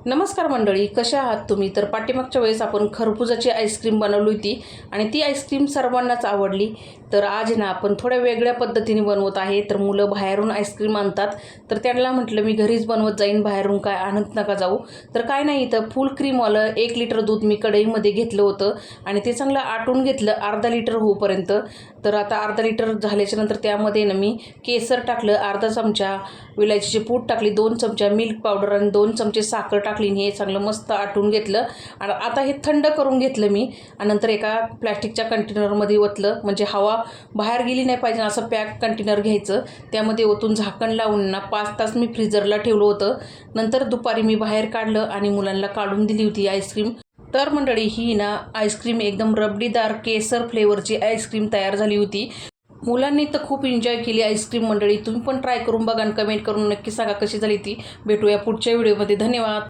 नमस्कार मंडळी, कशा आहात तुम्ही? तर पाठीमागच्या वेळेस आपण खरबुजाची आईस्क्रीम बनवली होती आणि ती आईस्क्रीम सर्वांनाच आवडली. तर आज ना आपण थोड्या वेगळ्या पद्धतीने बनवत आहे. तर मुलं बाहेरून आईस्क्रीम आणतात, तर त्यांना म्हटलं मी घरीच बनवत जाईन, बाहेरून काय आणत नका जाऊ. तर काय नाही, इथं फुल क्रीमवालं 1 लिटर दूध मी कढईमध्ये घेतलं होतं आणि ते चांगलं आटून घेतलं अर्धा लिटर होईपर्यंत. तर आता अर्धा लिटर झाल्याच्या नंतर त्यामध्ये ना मी केसर टाकलं, अर्धा चमचा विलायचीची पूड टाकली, 2 चमचा मिल्क पावडर आणि 2 चमचे साखर टाकली. हे चांगलं मस्त आटून घेतलं आणि आता हे थंड करून घेतलं मी आणि नंतर एका प्लॅस्टिकच्या कंटेनरमध्ये ओतलं, म्हणजे हवा बाहेर गेली नाही पाहिजे असं पॅक कंटेनर घ्यायचं. त्यामध्ये ओतून झाकण लावून ना 5 तास मी फ्रीजरला ठेवलं होतं. नंतर दुपारी मी बाहेर काढलं आणि मुलांना काढून दिली होती आईस्क्रीम. तर मंडळी, ही ना आईस्क्रीम एकदम रबडीदार केसर फ्लेवरची आईस्क्रीम तयार झाली होती. मुलांनी तर खूप एन्जॉय केली आईस्क्रीम. मंडळी, तुम्ही पण ट्राय करून बघा आणि कमेंट करून नक्की सांगा कशी झाली ती. भेटूया पुढच्या व्हिडिओमध्ये. धन्यवाद.